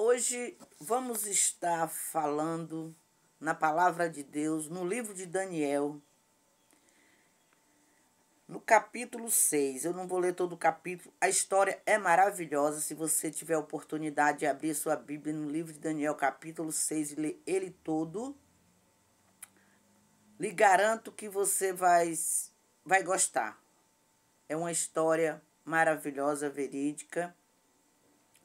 Hoje vamos estar falando na palavra de Deus, no livro de Daniel, no capítulo 6. Eu não vou ler todo o capítulo, a história é maravilhosa. Se você tiver a oportunidade de abrir sua Bíblia no livro de Daniel, capítulo 6, e ler ele todo, lhe garanto que você vai gostar. É uma história maravilhosa, verídica.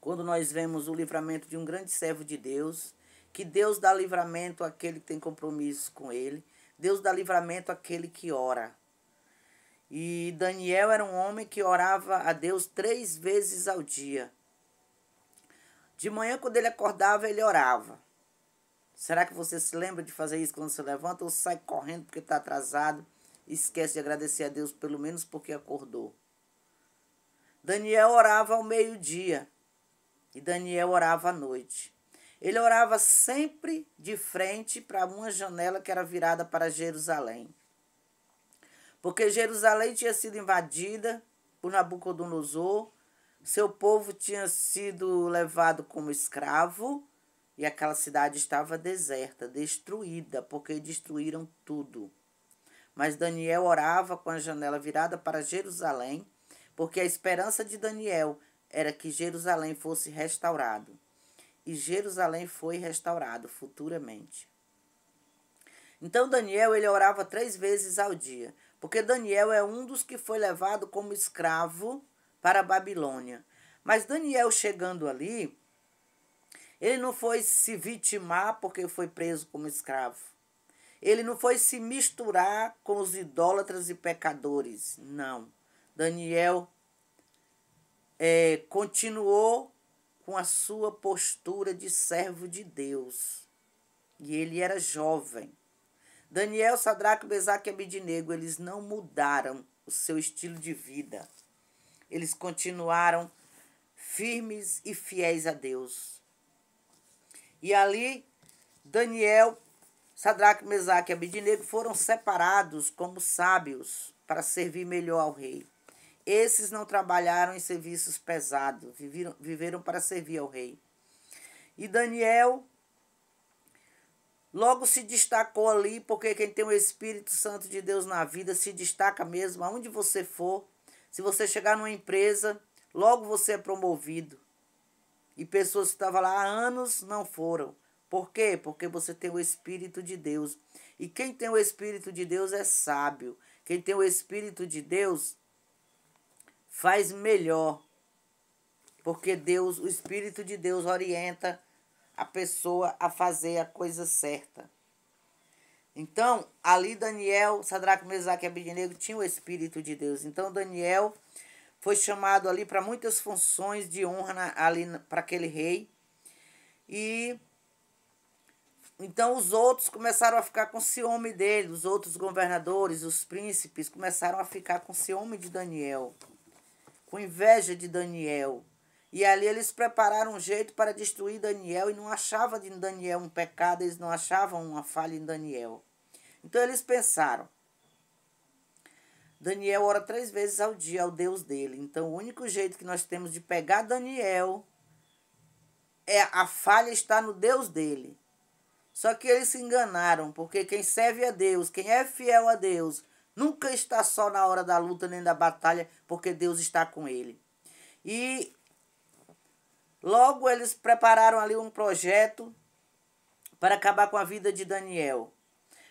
Quando nós vemos o livramento de um grande servo de Deus, que Deus dá livramento àquele que tem compromisso com ele, Deus dá livramento àquele que ora. E Daniel era um homem que orava a Deus 3 vezes ao dia. De manhã, quando ele acordava, ele orava. Será que você se lembra de fazer isso quando você levanta ou sai correndo porque está atrasado e esquece de agradecer a Deus pelo menos porque acordou? Daniel orava ao meio-dia. E Daniel orava à noite. Ele orava sempre de frente para uma janela que era virada para Jerusalém. Porque Jerusalém tinha sido invadida por Nabucodonosor, seu povo tinha sido levado como escravo e aquela cidade estava deserta, destruída, porque destruíram tudo. Mas Daniel orava com a janela virada para Jerusalém, porque a esperança de Daniel era que Jerusalém fosse restaurado. E Jerusalém foi restaurado futuramente. Então Daniel, ele orava 3 vezes ao dia, porque Daniel é um dos que foi levado como escravo para a Babilônia. Mas Daniel chegando ali, ele não foi se vitimar porque foi preso como escravo. Ele não foi se misturar com os idólatras e pecadores, não. Daniel continuou com a sua postura de servo de Deus. E ele era jovem. Daniel, Sadraque, Mesaque e Abednego, eles não mudaram o seu estilo de vida. Eles continuaram firmes e fiéis a Deus. E ali, Daniel, Sadraque, Mesaque e Abednego foram separados como sábios para servir melhor ao rei. Esses não trabalharam em serviços pesados, viveram para servir ao rei. E Daniel logo se destacou ali, porque quem tem o Espírito Santo de Deus na vida se destaca mesmo, aonde você for. Se você chegar numa empresa, logo você é promovido. E pessoas que estavam lá há anos não foram. Por quê? Porque você tem o Espírito de Deus. E quem tem o Espírito de Deus é sábio. Quem tem o Espírito de Deus faz melhor, porque Deus, o Espírito de Deus orienta a pessoa a fazer a coisa certa. Então, ali Daniel, Sadraque, Mesaque e Abednego tinham o Espírito de Deus. Então, Daniel foi chamado ali para muitas funções de honra ali para aquele rei. E então os outros começaram a ficar com ciúme dele, os outros governadores, os príncipes começaram a ficar com ciúme de Daniel, com inveja de Daniel. E ali eles prepararam um jeito para destruir Daniel e não achavam em Daniel um pecado, eles não achavam uma falha em Daniel. Então eles pensaram, Daniel ora 3 vezes ao dia ao Deus dele. Então o único jeito que nós temos de pegar Daniel a falha está no Deus dele. Só que eles se enganaram, porque quem serve a Deus, quem é fiel a Deus, nunca está só na hora da luta nem da batalha, porque Deus está com ele. E logo eles prepararam ali um projeto para acabar com a vida de Daniel.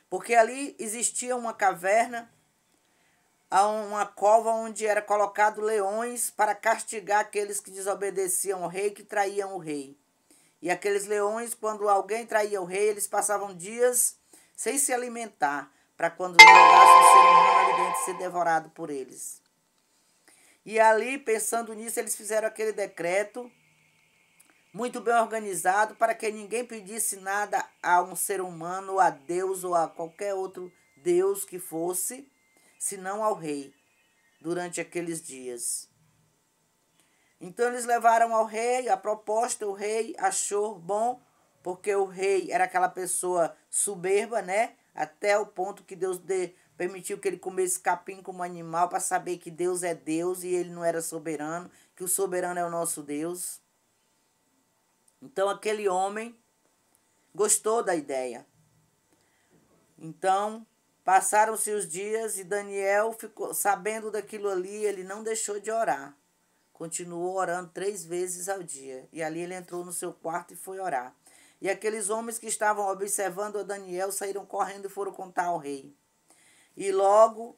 Porque ali existia uma caverna, uma cova onde era colocado leões para castigar aqueles que desobedeciam ao rei, que traíam o rei. E aqueles leões, quando alguém traía o rei, eles passavam dias sem se alimentar, para quando jogasse o ser humano ali dentro ser devorado por eles. E ali, pensando nisso, eles fizeram aquele decreto muito bem organizado para que ninguém pedisse nada a um ser humano, ou a Deus, ou a qualquer outro Deus que fosse, senão ao rei, durante aqueles dias. Então eles levaram ao rei a proposta, o rei achou bom, porque o rei era aquela pessoa soberba, né? Até o ponto que Deus permitiu que ele comesse capim como animal para saber que Deus é Deus e ele não era soberano, que o soberano é o nosso Deus. Então aquele homem gostou da ideia. Então passaram-se os dias e Daniel ficou sabendo daquilo ali, ele não deixou de orar. Continuou orando 3 vezes ao dia. E ali ele entrou no seu quarto e foi orar. E aqueles homens que estavam observando a Daniel saíram correndo e foram contar ao rei. E logo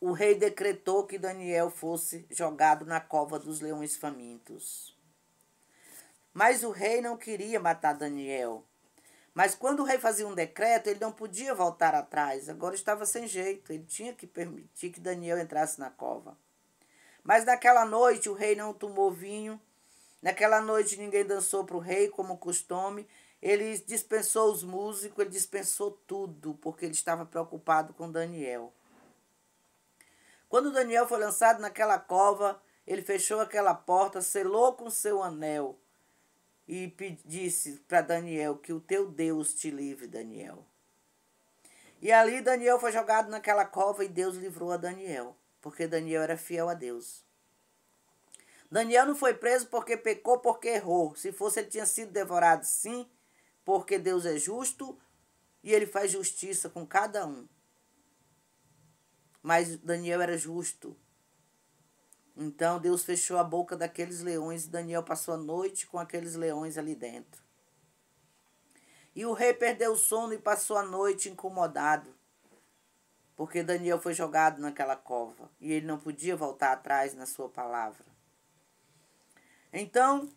o rei decretou que Daniel fosse jogado na cova dos leões famintos. Mas o rei não queria matar Daniel. Mas quando o rei fazia um decreto, ele não podia voltar atrás. Agora estava sem jeito. Ele tinha que permitir que Daniel entrasse na cova. Mas naquela noite o rei não tomou vinho. Naquela noite ninguém dançou para o rei, como costume. Ele dispensou os músicos, ele dispensou tudo, porque ele estava preocupado com Daniel. Quando Daniel foi lançado naquela cova, ele fechou aquela porta, selou com seu anel e disse para Daniel que o teu Deus te livre, Daniel. E ali Daniel foi jogado naquela cova e Deus livrou a Daniel, porque Daniel era fiel a Deus. Daniel não foi preso porque pecou, porque errou. Se fosse, ele tinha sido devorado, sim, porque Deus é justo e ele faz justiça com cada um. Mas Daniel era justo. Então Deus fechou a boca daqueles leões e Daniel passou a noite com aqueles leões ali dentro. E o rei perdeu o sono e passou a noite incomodado, porque Daniel foi jogado naquela cova e ele não podia voltar atrás na sua palavra. Então,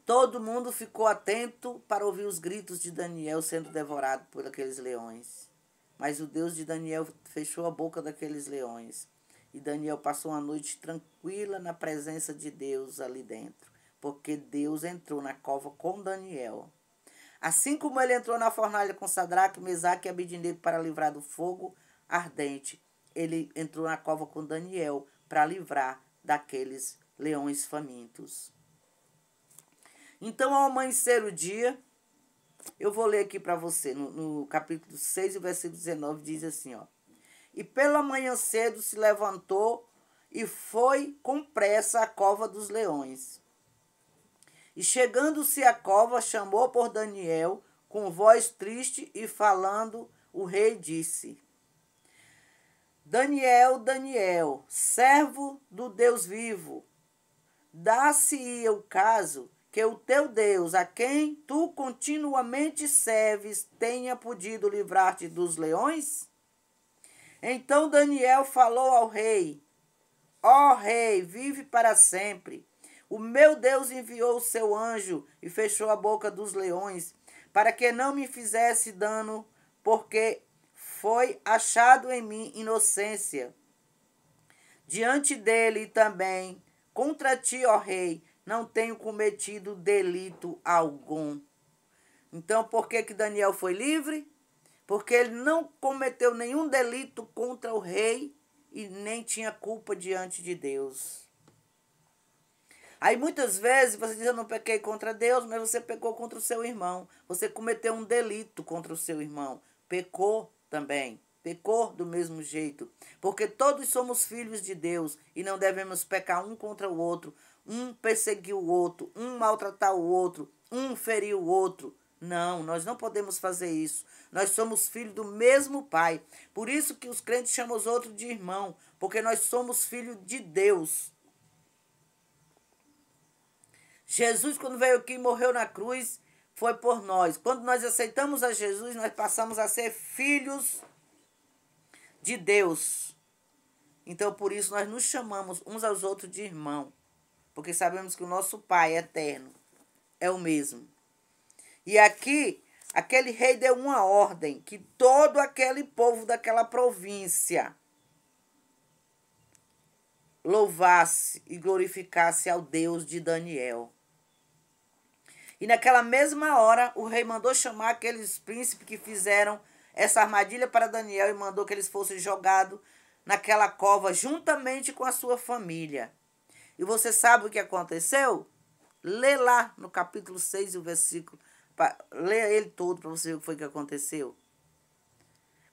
todo mundo ficou atento para ouvir os gritos de Daniel sendo devorado por aqueles leões. Mas o Deus de Daniel fechou a boca daqueles leões. E Daniel passou uma noite tranquila na presença de Deus ali dentro, porque Deus entrou na cova com Daniel. Assim como ele entrou na fornalha com Sadraque, Mesaque e Abednego para livrar do fogo ardente, ele entrou na cova com Daniel para livrar daqueles leões famintos. Então, ao amanhecer o dia, eu vou ler aqui para você, no capítulo 6, o versículo 19, diz assim, ó. E pela manhã cedo se levantou e foi com pressa à cova dos leões. E chegando-se à cova, chamou por Daniel, com voz triste e falando, o rei disse: Daniel, Daniel, servo do Deus vivo, dá-se-ia o caso que o teu Deus, a quem tu continuamente serves, tenha podido livrar-te dos leões? Então Daniel falou ao rei: Ó rei, vive para sempre. O meu Deus enviou o seu anjo e fechou a boca dos leões, para que não me fizesse dano, porque foi achado em mim inocência. Diante dele também, contra ti, ó rei, não tenho cometido delito algum. Então, por que Daniel foi livre? Porque ele não cometeu nenhum delito contra o rei e nem tinha culpa diante de Deus. Aí muitas vezes você diz, eu não pequei contra Deus, mas você pecou contra o seu irmão. Você cometeu um delito contra o seu irmão. Pecou também. Pecou do mesmo jeito. Porque todos somos filhos de Deus e não devemos pecar um contra o outro. Um perseguir o outro, um maltratar o outro, um ferir o outro. Não, nós não podemos fazer isso. Nós somos filhos do mesmo Pai. Por isso que os crentes chamam os outros de irmão, porque nós somos filhos de Deus. Jesus, quando veio aqui e morreu na cruz, foi por nós. Quando nós aceitamos a Jesus, nós passamos a ser filhos de Deus. Então, por isso, nós nos chamamos uns aos outros de irmão, porque sabemos que o nosso Pai eterno é o mesmo. E aqui, aquele rei deu uma ordem que todo aquele povo daquela província louvasse e glorificasse ao Deus de Daniel. E naquela mesma hora, o rei mandou chamar aqueles príncipes que fizeram essa armadilha para Daniel e mandou que eles fossem jogados naquela cova juntamente com a sua família. E você sabe o que aconteceu? Lê lá no capítulo 6, o versículo. Lê ele todo para você ver o que foi que aconteceu.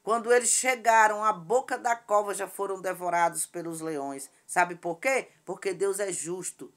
Quando eles chegaram à boca da cova, já foram devorados pelos leões. Sabe por quê? Porque Deus é justo.